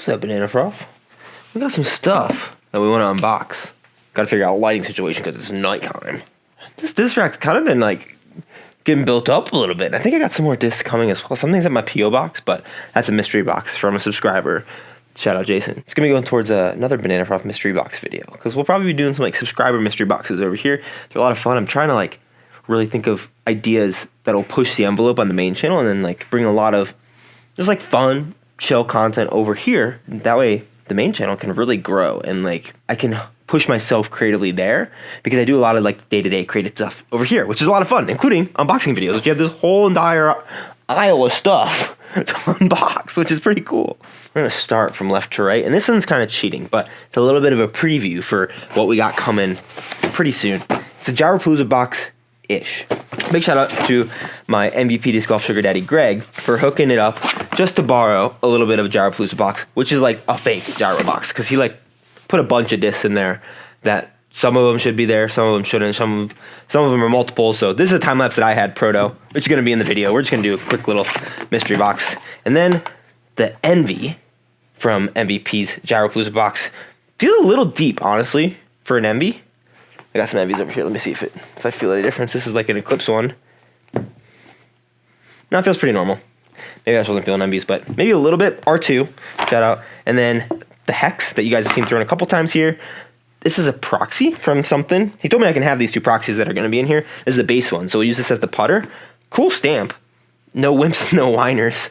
What's up, Banana Froth? We got some stuff that we want to unbox. Got to figure out a lighting situation because it's nighttime. This disc rack's kind of been like getting built up a little bit. I think I got some more discs coming as well. Something's in my P.O. box, but that's a mystery box from a subscriber. Shout out Jason. It's gonna be going towards another Banana Froth mystery box video because we'll probably be doing some like subscriber mystery boxes over here. They're a lot of fun. I'm trying to like really think of ideas that'll push the envelope on the main channel and then like bring a lot of just like fun, chill content over here. That way the main channel can really grow and like I can push myself creatively there because I do a lot of like day-to-day creative stuff over here, which is a lot of fun, including unboxing videos, which you have this whole entire aisle of stuff to unbox, which is pretty cool. We're gonna start from left to right, and this one's kind of cheating, but it's a little bit of a preview for what we got coming pretty soon. It's a Gyropalooza box-ish. Big shout out to my MVP Disc Golf Sugar Daddy Greg for hooking it up just to borrow a little bit of a Gyropalooza box, which is like a fake gyro box, because he like put a bunch of discs in there that some of them should be there, some of them shouldn't, some of them are multiple. So this is a time lapse that I had proto, which is going to be in the video. We're just going to do a quick little mystery box. And then the Envy from MVP's Gyropalooza box feels a little deep, honestly, for an Envy. I got some Envies over here. Let me see if I feel any difference. This is like an Eclipse one. No, it feels pretty normal. Maybe I just wasn't feeling Envies, but maybe a little bit. R2, shout out. And then the Hex that you guys have seen thrown a couple times here. This is a proxy from something. He told me I can have these two proxies that are going to be in here. This is the base one, so we'll use this as the putter. Cool stamp. No wimps, no whiners.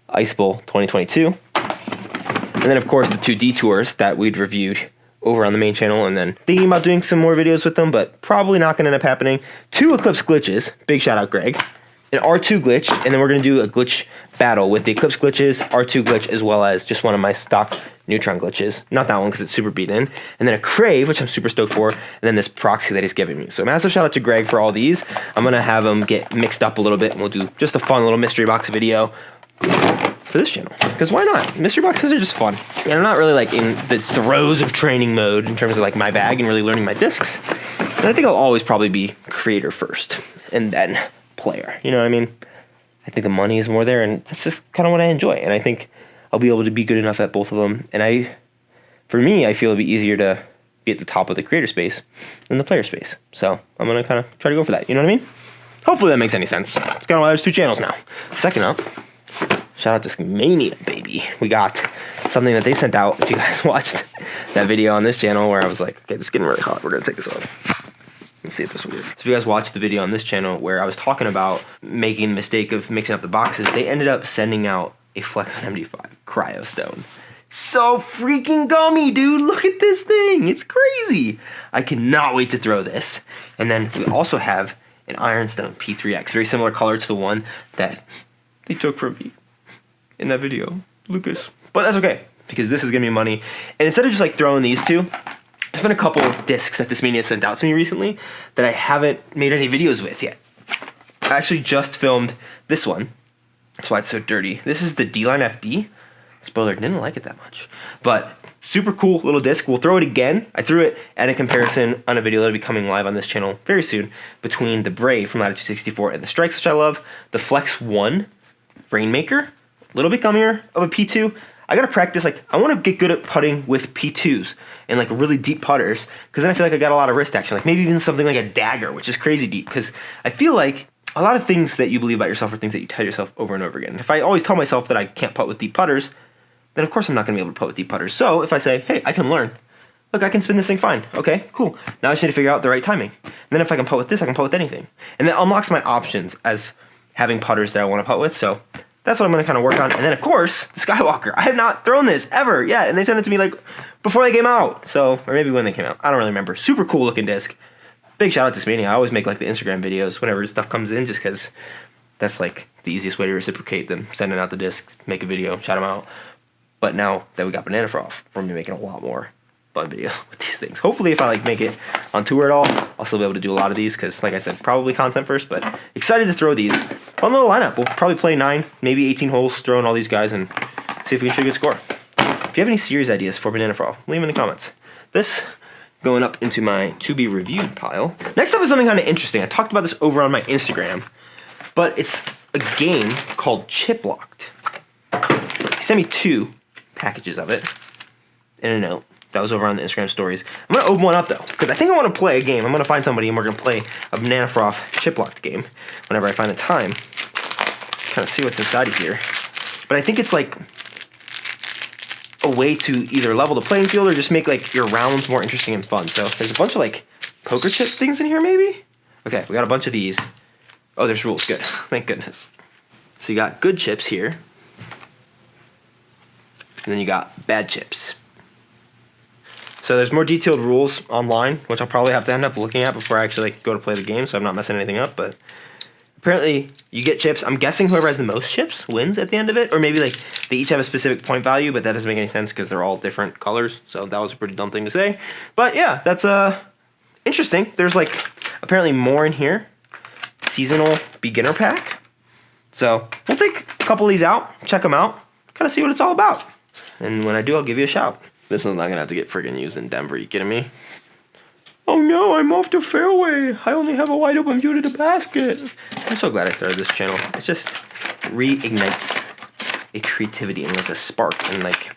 Ice Bowl 2022. And then, of course, the two detours that we'd reviewed over on the main channel, and then thinking about doing some more videos with them, but probably not going to end up happening. Two Eclipse glitches. Big shout out, Greg. An R2 glitch, and then we're going to do a glitch battle with the Eclipse glitches, R2 glitch, as well as just one of my stock Neutron glitches. Not that one because it's super beat in. And then a Crave, which I'm super stoked for, and then this proxy that he's giving me. So massive shout out to Greg for all these. I'm going to have them get mixed up a little bit, and we'll do just a fun little mystery box video for this channel. Because why not? Mystery boxes are just fun. And I'm not really like in the throes of training mode in terms of like my bag and really learning my discs. And I think I'll always probably be creator first, and then player. You know what I mean? I think the money is more there, and that's just kind of what I enjoy. And I think I'll be able to be good enough at both of them. And for me, I feel it'd be easier to be at the top of the creator space than the player space. So I'm going to kind of try to go for that. You know what I mean? Hopefully that makes any sense. It's kind of why there's two channels now. Second up, shout out to Mania Baby. We got something that they sent out. If you guys watched that video on this channel where I was like, okay, this is getting really hot. We're going to take this off. Let's see if this will work. So if you guys watched the video on this channel where I was talking about making the mistake of mixing up the boxes, they ended up sending out a Flex 75 Cryo Stone. So freaking gummy, dude. Look at this thing. It's crazy. I cannot wait to throw this. And then we also have an Ironstone P3X. Very similar color to the one that they took from me in that video, Lucas. But that's okay, because this is going to be money. And instead of just like throwing these two, there's been a couple of discs that this Mania sent out to me recently that I haven't made any videos with yet. I actually just filmed this one. That's why it's so dirty. This is the D-Line FD. Spoiler, didn't like it that much. But super cool little disc. We'll throw it again. I threw it at a comparison on a video that'll be coming live on this channel very soon between the Brave from Latitude 64 and the Strikes, which I love. The Flex 1 Rainmaker. A little bit gummier of a P2. I gotta practice, like, I wanna get good at putting with P2s and like really deep putters, because then I feel like I got a lot of wrist action, like maybe even something like a dagger, which is crazy deep, because I feel like a lot of things that you believe about yourself are things that you tell yourself over and over again. If I always tell myself that I can't putt with deep putters, then of course I'm not gonna be able to putt with deep putters. So if I say, hey, I can learn, look, I can spin this thing fine, okay, cool. Now I just need to figure out the right timing. And then if I can putt with this, I can putt with anything. And that unlocks my options as having putters that I wanna putt with, so that's what I'm going to kind of work on. And then, of course, the Skywalker. I have not thrown this ever. Yeah, and they sent it to me like before they came out. So, or maybe when they came out. I don't really remember. Super cool looking disc. Big shout out to Mania. I always make like the Instagram videos whenever stuff comes in, just because that's like the easiest way to reciprocate them. Sending out the discs, make a video, shout them out. But now that we got Banana Froth, we're going to be making a lot more fun videos with these things. Hopefully, if I like make it on tour at all, I'll still be able to do a lot of these, because like I said, probably content first, but excited to throw these. Fun little lineup. We'll probably play 9, maybe 18 holes, throwing all these guys and see if we can shoot a good score. If you have any series ideas for Banana Froth, leave them in the comments. This going up into my to be reviewed pile. Next up is something kind of interesting. I talked about this over on my Instagram, but it's a game called Chiplocked. He sent me 2 packages of it in a note. That was over on the Instagram stories. I'm going to open one up, though, because I think I want to play a game. I'm going to find somebody, and we're going to play a Banana Froth chip-locked game whenever I find the time. Kind of see what's inside of here. But I think it's like a way to either level the playing field or just make like your rounds more interesting and fun. So there's a bunch of like poker chip things in here, maybe? Okay, we got a bunch of these. Oh, there's rules. Good. Thank goodness. So you got good chips here. And then you got bad chips. So there's more detailed rules online, which I'll probably have to end up looking at before I actually like, go to play the game, so I'm not messing anything up. But apparently you get chips. I'm guessing whoever has the most chips wins at the end of it. Or maybe like they each have a specific point value, but that doesn't make any sense because they're all different colors. So that was a pretty dumb thing to say. But yeah, that's interesting. There's like apparently more in here. Seasonal beginner pack. So we'll take a couple of these out, check them out, kind of see what it's all about. And when I do, I'll give you a shout. This one's not going to have to get friggin' used in Denver. You kidding me? Oh no, I'm off the fairway. I only have a wide open view to the basket. I'm so glad I started this channel. It just reignites a creativity and like a spark and like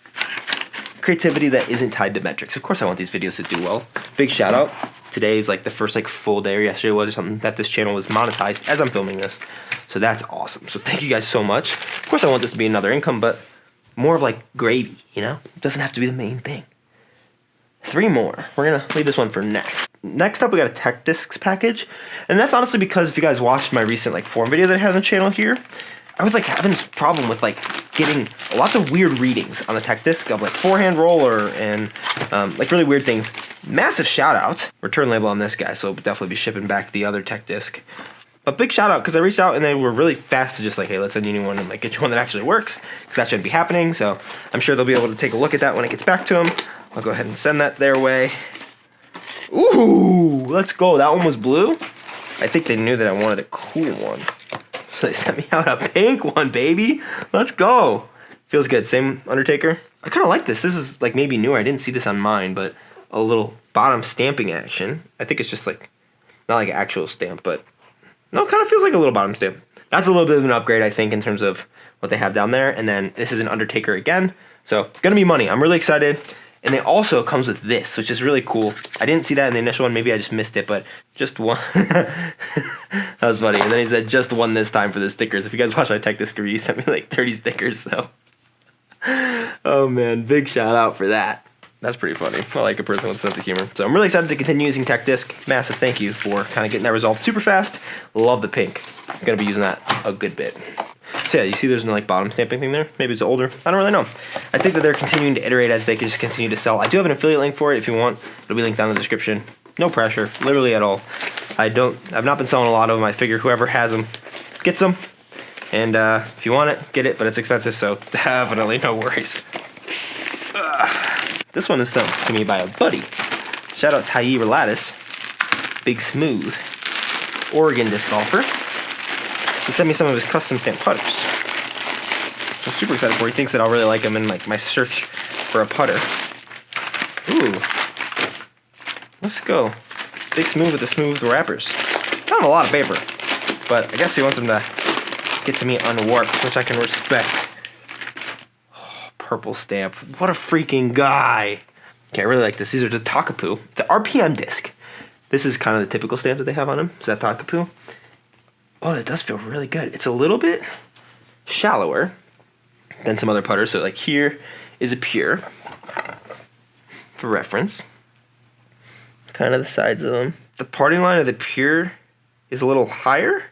creativity that isn't tied to metrics. Of course I want these videos to do well. Big shout out. Today is like the first like full day, or yesterday was or something, that this channel was monetized as I'm filming this. So that's awesome. So thank you guys so much. Of course I want this to be another income, but more of like gravy, you know? It doesn't have to be the main thing. 3 more. We're gonna leave this one for next. Next up, we got a tech discs package. And that's honestly because if you guys watched my recent like form video that I had on the channel here, I was like having this problem with like getting lots of weird readings on the tech disc of like forehand roller and like really weird things. Massive shout out. Return label on this guy, so we'll definitely be shipping back the other tech disc. But big shout out because I reached out and they were really fast to just like, hey, let's send you a new one and like get you one that actually works, because that shouldn't be happening. So I'm sure they'll be able to take a look at that when it gets back to them. I'll go ahead and send that their way. Ooh, let's go. That one was blue. I think they knew that I wanted a cool one, so they sent me out a pink one, baby. Let's go. Feels good. Same Undertaker. I kind of like this. This is like maybe newer. I didn't see this on mine, but a little bottom stamping action. I think it's just like not like an actual stamp, but no, it kind of feels like a little bottom stamp. That's a little bit of an upgrade, I think, in terms of what they have down there. And then this is an Undertaker again. So, gonna be money. I'm really excited. And it also comes with this, which is really cool. I didn't see that in the initial one. Maybe I just missed it, but just one. That was funny. And then he said just one this time for the stickers. If you guys watch my tech disc review, he sent me like 30 stickers, so. Oh man, big shout out for that. That's pretty funny. I like a person with a sense of humor. So I'm really excited to continue using tech disc. Massive thank you for kind of getting that resolved super fast. Love the pink. I'm gonna be using that a good bit. So yeah, you see there's no like bottom stamping thing there. Maybe it's older. I don't really know. I think that they're continuing to iterate as they can just continue to sell. I do have an affiliate link for it if you want. It'll be linked down in the description. No pressure, literally at all. I've not been selling a lot of them. I figure whoever has them gets them. And if you want it, get it, but it's expensive, so definitely no worries. This one is sent to me by a buddy. Shout out Ty Relatis, Big Smooth, Oregon disc golfer. He sent me some of his custom stamped putters. I'm super excited for. He thinks that I'll really like them in like my search for a putter. Ooh, let's go. Big Smooth with the smooth wrappers. Kind of a lot of paper, but I guess he wants them to get to me unwarped, which I can respect. Purple stamp. What a freaking guy. Okay, I really like this. These are the Takapoo. It's an RPM disc. This is kind of the typical stamp that they have on them. Is that Takapoo? Oh, it does feel really good. It's a little bit shallower than some other putters. So like here is a pure, for reference. Kind of the sides of them. The parting line of the pure is a little higher,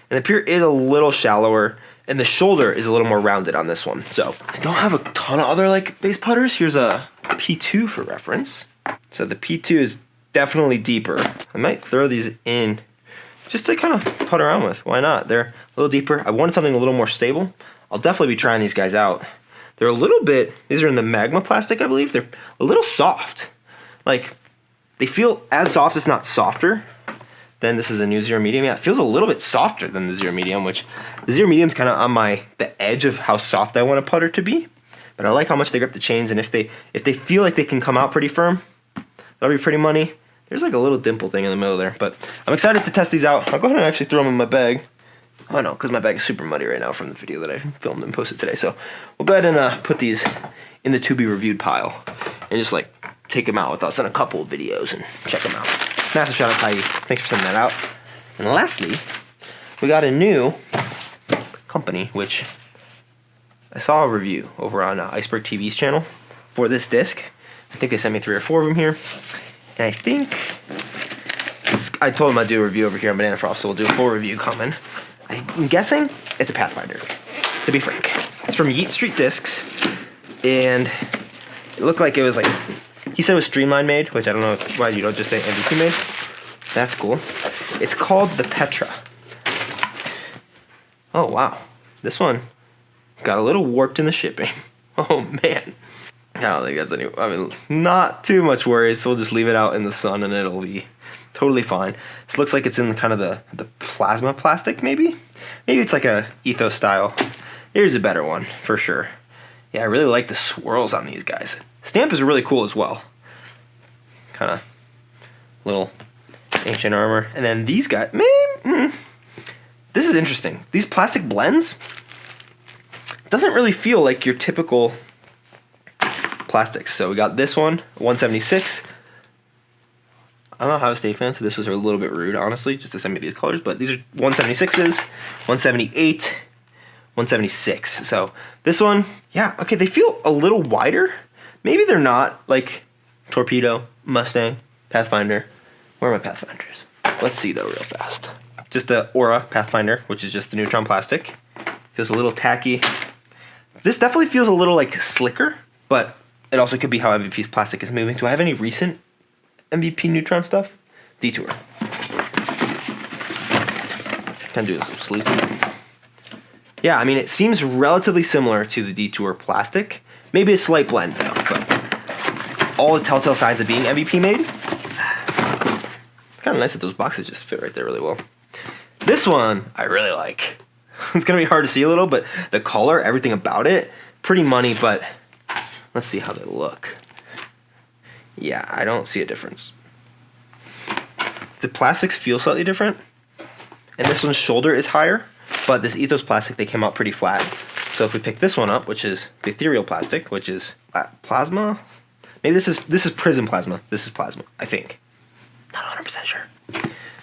and the pure is a little shallower. And the shoulder is a little more rounded on this one. So I don't have a ton of other like base putters. Here's a P2 for reference. So the P2 is definitely deeper. I might throw these in just to kind of putt around with. Why not? They're a little deeper. I wanted something a little more stable. I'll definitely be trying these guys out. They're a little bit, these are in the magma plastic, I believe. They're a little soft. Like, they feel as soft, if not softer, then this is a new Zero Medium. Yeah, it feels a little bit softer than the Zero Medium, which the Zero Medium is kind of on the edge of how soft I want a putter to be. But I like how much they grip the chains, and if they feel like they can come out pretty firm, that'll be pretty money. There's like a little dimple thing in the middle there, but I'm excited to test these out. I'll go ahead and actually throw them in my bag. Oh no, because my bag is super muddy right now from the video that I filmed and posted today. So we'll go ahead and put these in the to be reviewed pile and just like take them out with us in a couple of videos and check them out. Massive shout out, Ty. Thanks for sending that out. And lastly, we got a new company, which I saw a review over on Iceberg TV's channel for this disc. I think they sent me 3 or 4 of them here. And I think, I told them I'd do a review over here on Banana Frost, so we'll do a full review coming. I'm guessing it's a Pathfinder, to be frank. It's from Yeet Street Discs, and it looked like it was like, he said it was Streamline made, which I don't know why you don't just say MVP made. That's cool. It's called the Petra. Oh, wow. This one got a little warped in the shipping. Oh, man. I don't think that's any, I mean, not too much worries, so we'll just leave it out in the sun and it'll be totally fine. This looks like it's in kind of the plasma plastic, maybe? Maybe it's like a ethos style. Here's a better one, for sure. Yeah, I really like the swirls on these guys. Stamp is really cool as well. Kind of little ancient armor. And then these guys, this is interesting. These plastic blends doesn't really feel like your typical plastics. So we got this one, 176. I'm an Ohio State fan, so this was a little bit rude, honestly, just to send me these colors. But these are 176s, 178, 176. So this one, yeah, okay, they feel a little wider. Maybe they're not like Torpedo, Mustang, Pathfinder. Where are my Pathfinders? Let's see though real fast. Just the Aura Pathfinder, which is just the neutron plastic. Feels a little tacky. This definitely feels a little like slicker, but it also could be how MVP's plastic is moving. Do I have any recent MVP neutron stuff? Detour. Kind of doing some sleep. Yeah, I mean, it seems relatively similar to the Detour plastic. Maybe a slight blend though, but all the telltale signs of being MVP made. It's kind of nice that those boxes just fit right there really well. This one, I really like. It's going to be hard to see a little, but the color, everything about it, pretty money, but let's see how they look. Yeah, I don't see a difference. The plastics feel slightly different, and this one's shoulder is higher, but this ethos plastic, they came out pretty flat. So if we pick this one up, which is the ethereal plastic, which is plasma, maybe this is prism plasma. This is plasma, I think. Not 100% sure,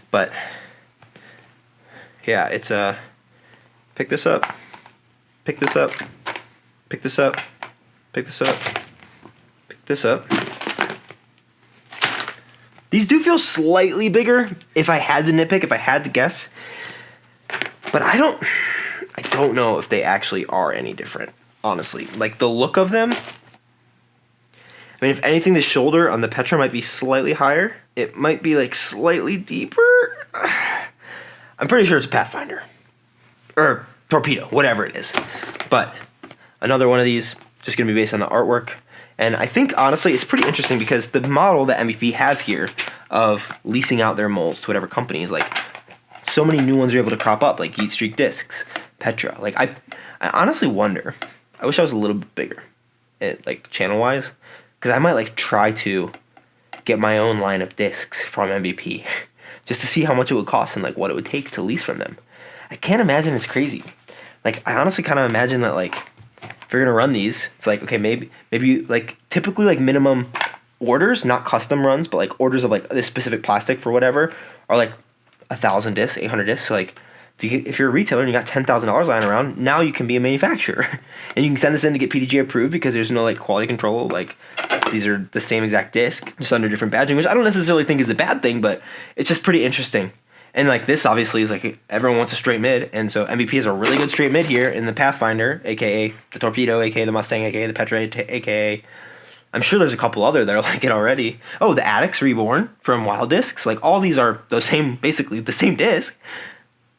but yeah, it's pick this up, pick this up, pick this up, pick this up, pick this up. These do feel slightly bigger if I had to nitpick, if I had to guess. But I don't know if they actually are any different, honestly. Like the look of them, I mean, if anything, the shoulder on the Petra might be slightly higher. It might be like slightly deeper. I'm pretty sure it's a Pathfinder. Or Torpedo, whatever it is. But another one of these, just gonna be based on the artwork. And I think, honestly, it's pretty interesting because the model that MVP has here of leasing out their molds to whatever companies, like, so many new ones are able to crop up, like Yeet Street Discs, Petra. Like, I honestly wonder, I wish I was a little bit bigger, like, channel-wise, because I might, like, try to get my own line of discs from MVP just to see how much it would cost and, like, what it would take to lease from them. I can't imagine it's crazy. Like, I honestly kind of imagine that, like, if you're gonna run these, it's like, okay, maybe like typically like minimum orders, not custom runs, but like orders of like this specific plastic for whatever are like 1,000 discs, 800 discs. So like if you're a retailer and you got $10,000 lying around, now you can be a manufacturer and you can send this in to get PDG approved because there's no like quality control. Like these are the same exact disc, just under different badging, which I don't necessarily think is a bad thing, but it's just pretty interesting. And like this obviously is like everyone wants a straight mid, and so MVP is a really good straight mid here in the Pathfinder, aka the Torpedo, aka the Mustang, aka the Petra, aka I'm sure there's a couple other that are like it already. Oh, the Addicts Reborn from Wild Discs, like all these are those same, basically the same disc.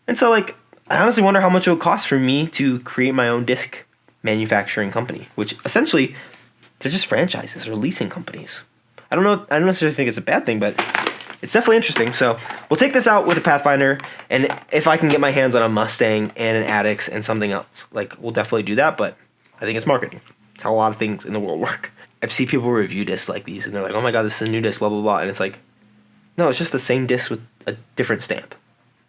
And so like I honestly wonder how much it would cost for me to create my own disc manufacturing company, which essentially they're just franchises or leasing companies. I don't necessarily think it's a bad thing, but it's definitely interesting. So we'll take this out with a Pathfinder, and if I can get my hands on a Mustang and an Addicts and something else, like we'll definitely do that. But I think it's marketing. It's how a lot of things in the world work. I've seen people review discs like these, and they're like, "Oh my god, this is a new disc," blah blah blah, and it's like, no, it's just the same disc with a different stamp.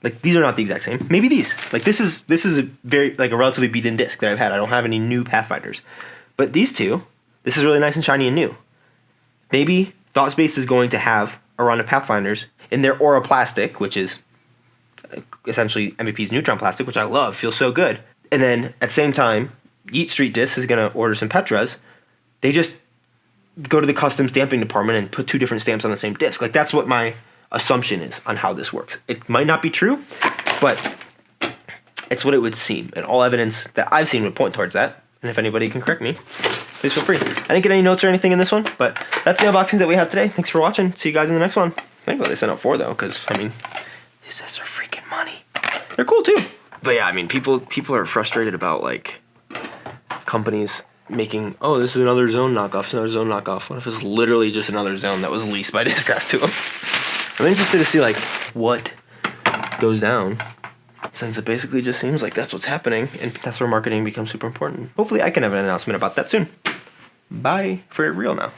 Like these are not the exact same. Maybe these. Like this is a very like a relatively beat-in disc that I've had. I don't have any new Pathfinders, but these two, This is really nice and shiny and new. Maybe Thought Space is going to have a run of Pathfinders in their Aura Plastic, which is essentially MVP's Neutron Plastic, which I love, feels so good. And then at the same time, Yeet Street Discs is going to order some Petras. They just go to the custom stamping department and put 2 different stamps on the same disc. Like, that's what my assumption is on how this works. It might not be true, but it's what it would seem. And all evidence that I've seen would point towards that. And if anybody can correct me, please feel free. I didn't get any notes or anything in this one, but that's the unboxings that we have today. Thanks for watching. See you guys in the next one. I think what they sent out 4, though, because, I mean, these discs are freaking money. They're cool, too. But, yeah, I mean, people are frustrated about, like, companies making, oh, this is another Zone knockoff, it's another Zone knockoff. What if it's literally just another Zone that was leased by Discraft to them? I'm interested to see, like, what goes down, since it basically just seems like that's what's happening, and that's where marketing becomes super important. Hopefully I can have an announcement about that soon. Bye for real now.